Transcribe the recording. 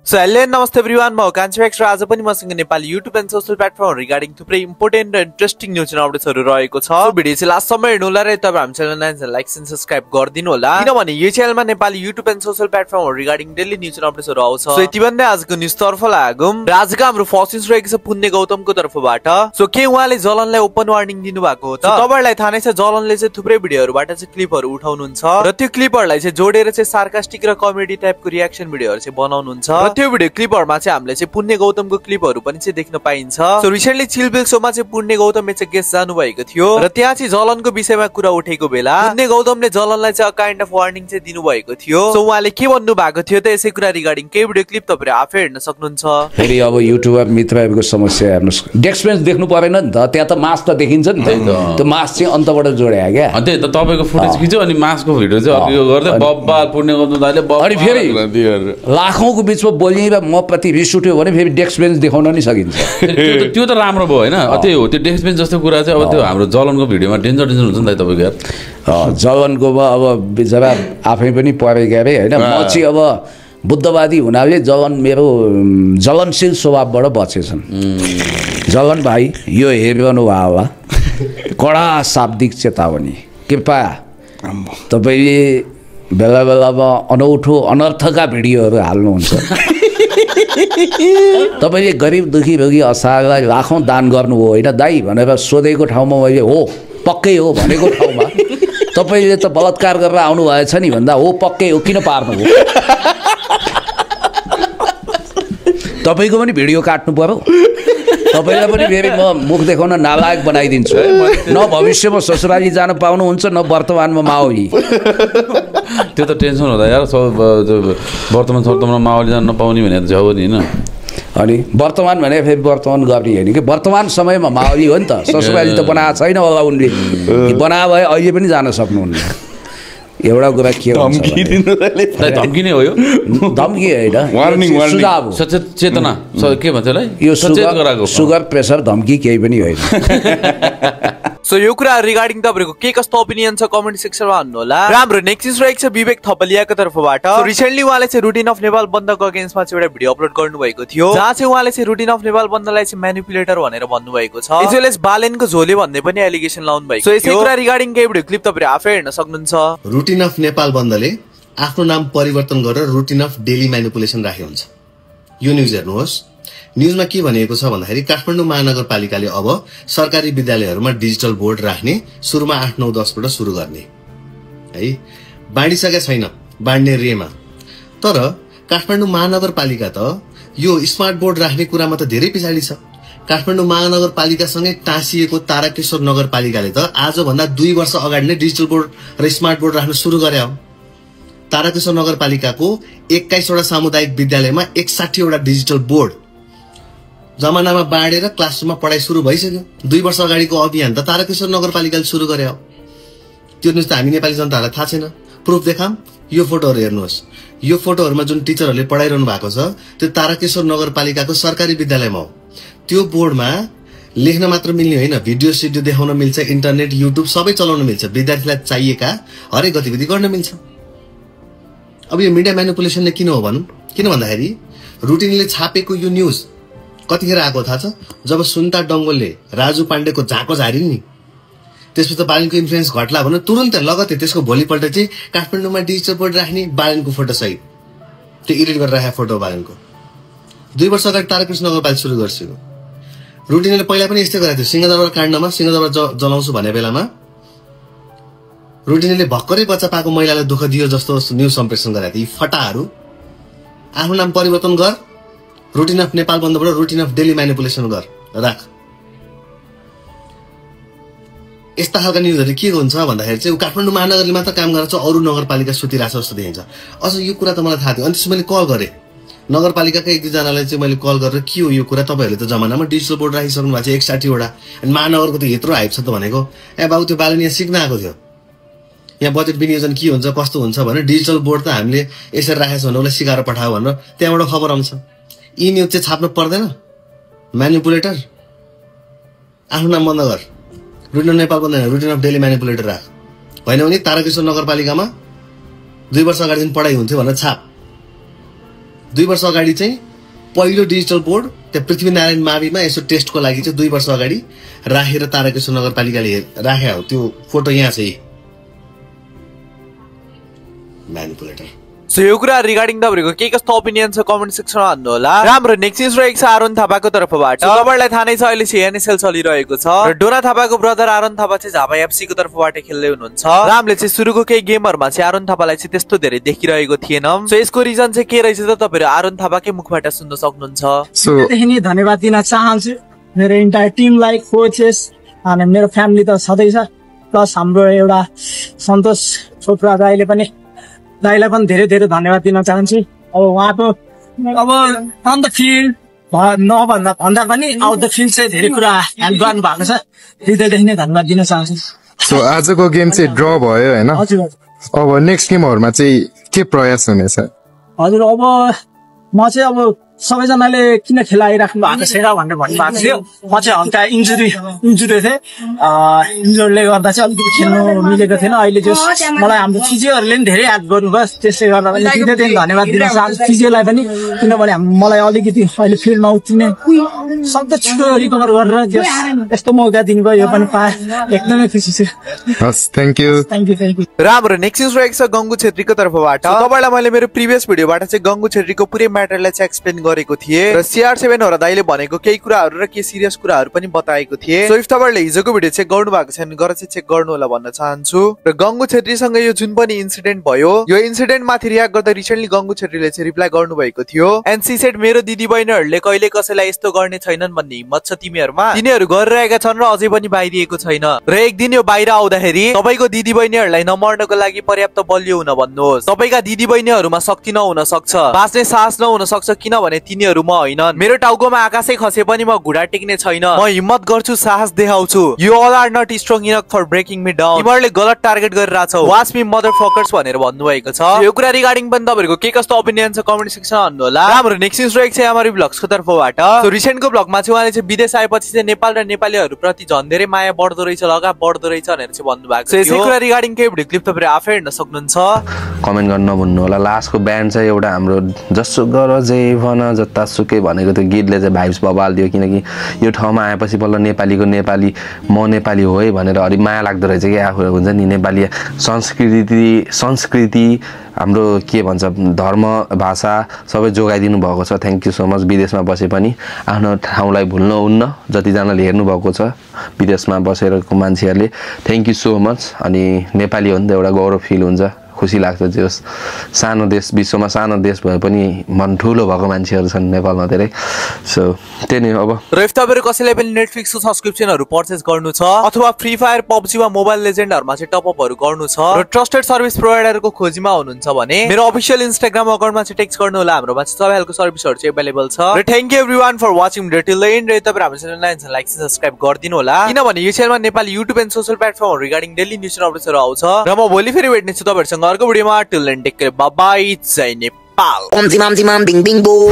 So hello नमस्ते everyone, म कान्छेक्स र आज पनि मसँग Nepali YouTube and social platform regarding थुप्रै इम्पोर्टेन्ट र इन्ट्रेस्टिङ न्यूज अपडेट्सहरु रहेको छ। सो भिडियो चाहिँ लास्टसम्म हेर्नु होला र तपाईहरु हाम्रो च्यानललाई लाइक एन्ड सब्स्क्राइब गरिदिनु होला किनभने यो च्यानलमा Nepali YouTube and social platform regarding daily news अपडेट्सहरु आउँछ। सो यति भन्दै आजको न्यूज तर्फ लागौं र आजको हाम्रो फर्स्ट न्यूज रहेको छ पुण्य गौतमको तर्फबाट। सो के उहाँले जलनलाई ओपन वार्निङ दिनु भएको हो त? तपाईहरुलाई थाहा नै छ जलनले चाहिँ थुप्रै भिडियोहरुबाट चाहिँ क्लिपहरु उठाउनुहुन्छ र त्यो क्लिपहरुलाई चाहिँ जोडेर चाहिँ सार्कास्टिक र कमेडी टाइपको रियाक्सन भिडियोहरु चाहिँ बनाउनुहुन्छ र त्यो भिडियो क्लिपहरुमा चाहिँ हामीले चाहिँ पुण्य गौतमको क्लिपहरु पनि चाहिँ देख्न पाइन्छ। सो रिसेन्टली चिलबिल शोमा चाहिँ पुण्य गौतम चाहिँ गेस्ट जानु भएको थियो र त्यहाँ चाहिँ जलनको विषयमा कुरा उठेको बेला पुण्य गौतमले जलनलाई चाहिँ अ काइन्ड अफ वार्निङ चाहिँ दिनु भएको थियो। सो उहाँले के भन्नु भएको थियो त यसै कुरा रिगार्डिङ के भिडियो क्लिप तपाईहरु आफै हेर्न सक्नुहुन्छ। फेरि अब युट्युबर मित्रहरुको समस्या हेर्नुस्, डेस्क बेन्च देख्नु परेन नि त, त्यहाँ त मास त देखिन्छ नि त, त्यो मास चाहिँ अन्तबाट जोड्या क्या। त्यही त तपाईको फुटेज खिच्यो अनि मासको भिडियो चाहिँ अघि गर्दै बब्बा पुण्य गौतम दाइले अनि फेरि लाखौंको बीचमा बोल्ने र म प्रति रिस उठ्यो भने फेरि डेस्क बेन्च देखाउन नि सकिन्छ। त्यो त राम्रो भयो हैन। त्यही हो, त्यो डेस्क बेन्च जस्तो कुरा चाहिँ अब त्यो हाम्रो जलनको भिडियोमा डेन्जर हुन्छ नि त तपाईको यार। जलनको अब बिचरा आफै पनि परेको रे हैन। म चाहिँ अब बुद्धवादी हुनाले जलन मेरो जलनशील स्वभावबाट बचेछन्। जलन भाइ यो हेर्नु भयो होला, कडा शाब्दिक चेतावनी, कृपया तपाईले बेला बेलामा अनौठो अनर्थका भिडियोहरू हाल्नुहुन्छ। तपाईले गरिब दुखी रोगी असहायलाई लाखौं दान गर्नुभयो होइन दाइ भनेर सोधेको ठाउँमा मैले हो पक्कै हो भनेको ठाउँमा तपाईले त बलात्कार गरेर आउनु भएछ नि भन्दा हो पक्कै हो किन पार्नुभयो? तपाईको पनि भिडियो काट्नु पर्यो, तपाईलाई पनि फेरि म मुख देखाउन नालायक बनाइदिन्छु। न भविष्यमा ससुराली जान पाउनुहुन्छ न वर्तमानमा माओली। त्यो त टेन्सन हुँदा यार वर्तमानमा माओली जान नपाउने भने त जाऊ नि हैन। अनि वर्तमान भने फेरि वर्तमान गर्ने होइन कि वर्तमान समयमा माओली हो नि त, ससुराली त बनाएको छैन होला उनले, बनाए भए अहिले पनि जान सक्नुहुन्न। एउटा कुरा के हुन्छ धम्की नै हो यो, धम्की होइन सुझाव सचेत चेतना के भन्छ होला यो सुगर प्रेसर धम्की केही पनि होइन। सो यो कुरा रिगार्डिङ तपाईहरुको के कस्तो ओपिनियन छ कमेन्ट सेक्सनमा भन्नु होला। र हाम्रो नेक्स्ट न्यूज रहेको छ विवेक थपलियाको तर्फबाट। रिसेन्टली उहाँले चाहिँ रुटिन अफ नेपाल बन्दको अगेन्स्टमा चाहिँ एउटा भिडियो अपलोड गर्नु भएको थियो जहाँ चाहिँ उहाँले चाहिँ रुटिन अफ नेपाल बन्दलाई चाहिँ म्यानिपुलेटर भनेर भन्नु भएको छ। एजवेलएस बालेनको झोले भन्ने पनि एलिगेसन लाउनु भएको छ। सो यसै कुरा रिगार्डिङ के भिडियो क्लिप तपाईहरु आफै हेर्न सक्नुहुन्छ। रुटिन अफ नेपाल बन्दले आफ्नो नाम परिवर्तन गरेर रुटिन अफ डेली म्यानिपुलेसन राखेको हुन्छ। यो न्यूज हेर्नुहोस्। न्यूजमा के भनिएको छ भन्दाखेरि काठमाडौँ महानगरपालिकाले अब सरकारी विद्यालयहरूमा डिजिटल बोर्ड राख्ने, सुरुमा 8, 9, 10 बाट सुरु गर्ने है। बाँडिसकेका छैन, बाँड्ने रेमा। तर काठमाडौँ महानगरपालिका त यो स्मार्ट बोर्ड राख्ने कुरामा त धेरै पछाडी छ। काठमाडौँ महानगरपालिकासँगै टाँसिएको ताराकेश्वर नगरपालिकाले त आजभन्दा 2 वर्ष अगाडि नै डिजिटल बोर्ड र स्मार्ट बोर्ड राख्न सुरु गरे हो। ताराकेश्वर नगरपालिकाको 21 वटा सामुदायिक विद्यालयमा 61 वटा डिजिटल बोर्ड जमानामा बाँडेर क्लासरुममा पढाइ सुरु भइसक्यो। 2 वर्ष अगाडिको अभियान त ताराकेश्वर नगरपालिकाले सुरु गरे हो। त्यो न्यूज त हामी नेपाली जनतालाई थाहा छैन। प्रुफ देखाम, यो फोटोहरु हेर्नुहोस्। यो फोटोहरुमा जुन टिचरहरुले पढाइरहनु भएको छ त्यो ताराकेश्वर नगरपालिकाको सरकारी विद्यालयमा हो। त्यो बोर्डमा लेख्न मात्र मिल्ने होइन, भिडियो सिडियो देखाउन मिल्छ, इन्टरनेट युट्युब सबै चलाउन मिल्छ, विद्यार्थीलाई चाहिएका हरेक गतिविधि गर्न मिल्छ। अब यो मिडिया म्यानिपुलेसनले किन हो भनौं? किन भन्दाखेरि रुटिनले छापेको यो न्यूज कतिखेर आएको थाहा छ? जब सुन्ता डंगोलले राजु पाण्डेको झाको झारिन् नि, त्यसपछि त बालनको इन्फ्लुएन्स घट्ला भने तुरुन्तै लगतै त्यसको भोलिपल्ट चाहिँ काठमाडौँमा डिजिटल बोर्ड राख्ने बालनको फोटो सहित त्यो एडिट गरेर राखेको फोटो बालनको। 2 वर्ष अगाडि ताराकृष्ण नगरपालिका सुरु गरिसक्यो। रुटिनले पहिला पनि यस्तै गरेको थियो। सिंहदरबार काण्डमा सिंहदरबार जलाउँछु भन्ने बेलामा रुटिनले भक्करै बच्चा पाएको महिलालाई दुःख दियो जस्तो न्यूज सम्प्रेषण गरेको थियो। यी फटाहरू आफ्नो नाम परिवर्तन गर, रुटिन अफ नेपाल बन्दबाट रुटिन अफ डेली म्यानिपुलेसन गर राख। यस्ता खालका न्यूजहरु के हुन्छ भन्दाखेरि चाहिँ काठमाडौँ महानगरले मात्र काम गर्छ, अरु नगरपालिका सुतिरहेछ जस्तो देखिन्छ। अझ यो कुरा त मलाई थाहा थियो। अनि त्यसपछि मैले कल गरे नगरपालिकाका 1-2 जनालाई चाहिँ मैले कल गरेर के हो यो कुरा, तपाईहरुले त जमानामा डिजिटल बोर्ड राखिसक्नु भएको छ 61 वटा, अनि महानगरको त यत्रो हाइप छ त भनेको। ए बाबु त्यो बालन यहाँ सिक्न आएको थियो, यहाँ बजेट विनियोजन के हुन्छ कस्तो हुन्छ भने डिजिटल बोर्ड त हामीले यसरी राखेछ भने उसलाई सिकाएर पठायो भनेर त्यहाँबाट खबर आउँछ। यी न्यूज चाहिँ छाप्न पर्दैन। म्यानिपुलेटर आफ्नो नाम बन्द गर, रुटिन अफ नेपाल बन्द, रुटिन अफ डेली म्यानिपुलेटर राख। होइन भने ताराकेश्वर नगरपालिकामा 2 वर्ष अगाडिदेखि पढाइ हुन्थ्यो भनेर छाप। 2 वर्ष अगाडि चाहिँ पहिलो डिजिटल बोर्ड त्यहाँ पृथ्वीनारायण माविमा यसो टेस्टको लागि चाहिँ 2 वर्ष अगाडि राखेर तारकेश्वर नगरपालिकाले राखे हो। त्यो फोटो यहाँ छ म्यानिपुलेटर। सो यो कुरा रिगार्डिङ तपाईँको के कस्तो ओपिनियन छ कमेन्ट सेक्सनमा भन्नु होला। राम्रो नेक्स्ट न्यूज रहेको छ आरुण थापाको तर्फबाट। तपाईँलाई थाहा नै छ अहिले चाहिँ एनएसएल चलिरहेको छ र डोना थापाको ब्रदर आरुण थापा चाहिँ झापा एफसी को तर्फबाट खेल्दै हुनुहुन्छ। र हामीले चाहिँ सुरुको केही गेमहरुमा चाहिँ आरुण थापालाई चाहिँ त्यस्तो धेरै देखिरहेको थिएन। सो यसको रिजन चाहिँ के रहेछ त तपाईहरु आरुण थापाकै मुखबाट सुन्न सक्नुहुन्छ। सो देखिने धन्यवाद दिन चाहन्छु मेरो इन्टायर टिमलाई, कोचेस अनि मेरो फ्यामिली त छँदै छ, प्लस हाम्रो एउटा सन्तोष छोप्रा दाइले पनि दाइलाई पनि धेरै धेरै धन्यवाद दिन चाहन्छु। अब उहाँको अब अन द फिल्ड भन्दा पनि आउट द फिल्ड चाहिँ धेरै कुरा हेल्प गर्नु भएको छ, हृदयदेखि नै धन्यवाद दिन चाहन्छु। सो आजको गेम चाहिँ ड्र भयो हैन? हजुर। अब नेक्स्ट गेमहरुमा चाहिँ के प्रयास हुनेछ? हजुर अब म चाहिँ अब सबैजनाले किन खेलाइराख्नु भएको छैन भनेर भन्नुभएको थियो। म चाहिँ हल्का इन्जुरी थिएँ, इन्जुरीले गर्दा चाहिँ अलिकति खेल्नु मिलेको थिएन। अहिले चाहिँ मलाई हाम्रो फिजियोहरूले पनि धेरै हेल्प गर्नुभयो, त्यसले गर्दा पनि धेरै धन्यवाद दिन चाहन्छु फिजियोलाई पनि, किनभने मलाई अलिकति अहिले फिल्डमा उत्रिने सक्दो छिटो रिकभर गरेर यस्तो मौका दिनुभयो, यो पनि पाएँ, एकदमै खुसी छु। हस्, थ्याङ्क यू। राम्रो नेक्स्ट न्यूज रहेको छ गंगु छेत्रीको तर्फबाट। तपाईलाई मैले मेरो प्रिभियस भिडियोबाट चाहिँ गंगु छेत्रीको पुरै म्याटरलाई चाहिँ एक्सप्लेन गरेको थिएँ र CR7 हो र दाइले भनेको केही कुराहरु र के सिरियस कुराहरु पनि बताएको थिएँ। सो इफ तपाईहरुले हिजोको भिडियो चेक गर्नु भएको छैन गएर चाहिँ चेक गर्नु होला भन्न चाहन्छु। र गंगु छेत्रीसँग यो जुन पनि इन्सिडेन्ट भयो, यो इन्सिडेन्ट माथि रियाक्ट गर्दा रिसेन्टली गंगु छेत्रीले चाहिँ रिप्लाई गर्नु भएको थियो। एन्ड सी सेड मेरो दिदी बहिनीहरुले कहिले कसैलाई यस्तो गर्ने छैनन् भन्ने हिम्मत छ तिमीहरुमा, तिनीहरु गरिरहेका छन् र अझै पनि बाहिरिएको छैन। र एक दिन यो बाहिर आउँदाखेरि तपाईको दिदी बहिनीहरुलाई नमर्नको लागि पर्याप्त बलियो हुन भन्नुहोस्। तपाईका दिदी बहिनीहरुमा शक्ति नहुन सक्छ, बाँच्ने साहस नहुन सक्छ, किनभने तिनीहरु म होइनन्। मेरो टाउकोमा आकाशै खसे पनि म घुँडा टेक्ने छैन, म हिम्मत गर्छु, साहस देखाउँछु। You all are not strong enough for breaking me down. तिमीहरुले गलत टार्गेट गरिरहेछौ, वाच मी मदरफकर्स भनेर भन्नुभएको छ। यो कुरा रिगार्डिङ पनि तपाईहरुको के कस्तो ओपिनियन छ कमेन्ट सेक्सनमा भन्नु होला। हाम्रो नेक्स्ट न्यूज रहेको छ हाम्रो ब्लग्सको तर्फबाट। सो रिसेन्टको ब्लगमा चाहिँ उहाँले चाहिँ विदेश आएपछि चाहिँ नेपाल र नेपालीहरु प्रति झन् धेरै माया बढ्दो रहेछ, लगाव बढ्दो रहेछ भनेर चाहिँ भन्नुभएको छ। यसै कुरा रिगार्डिङ केही भिडियो क्लिप तपाईहरु आफै हेर्न सक्नुहुन्छ। कमेन्ट गर्न नभुल्नु होला। लास्टको ब्यान्ड चाहिँ एउटा हाम्रो जसो गर जे भन जता सुकै भनेको त्यो गीतले चाहिँ भाइब्स बबाल दियो, किनकि यो ठाउँमा आएपछि बल्ल नेपालीको नेपाली म नेपाली हो है भनेर अलि माया लाग्दो रहेछ कि आफू हुन्छ नि। नेपाली संस्कृति हाम्रो के भन्छ धर्म भाषा सबै जोगाइदिनु भएको छ। Thank you so much. विदेशमा बसे पनि आफ्नो ठाउँलाई भुल्नुहुन्न, जतिजनाले हेर्नु भएको छ विदेशमा बसेरको मान्छेहरूले, थ्याङ्क यू सो मच। अनि नेपाली हो नि त एउटा गौरव फिल हुन्छ, खुसी लाग्छ। जो सानो देश, विश्वमा सानो देश भए पनि मन ठुलो भएको मान्छेहरू छन् नेपालमा धेरै। सो त्यही नै अब। र इफ तपाईहरु कसैलाई पनि नेटफ्लिक्सको सब्स्क्रिप्सनहरु पर्चेस गर्नु छ अथवा फ्री फायर, पबजी वा मोबाइल लेजेन्डहरुमा चाहिँ टप अपहरु गर्नु छ र ट्रस्टेड सर्भिस प्रोवाइडरको खोजीमा हुनुहुन्छ भने मेरो अफिशियल इन्स्टाग्राम अकाउन्टमा चाहिँ टेक्स्ट गर्नु होला। हाम्रोमा चाहिँ सबै खालको सर्भिसहरु चाहिँ अवेलेबल छ। र thank you everyone for watching video till the end. र तपाईहरु हाम्रो च्यानललाई लाइक सब्स्क्राइब गरिदिनु होला, किनभने यो च्यानलमा नेपाली युट्युब एन्ड सोशल प्लेटफर्महरु रिगार्डिङ डेली न्यूज अपडेट्सहरु आउँछ। र म भोलि फेरि भेट्ने छु तपाईहरुसँग अर्को भिडियोमा। Till then take care, bye bye, जय नेपाल। ओम जिमाम बिङ बिङ बो,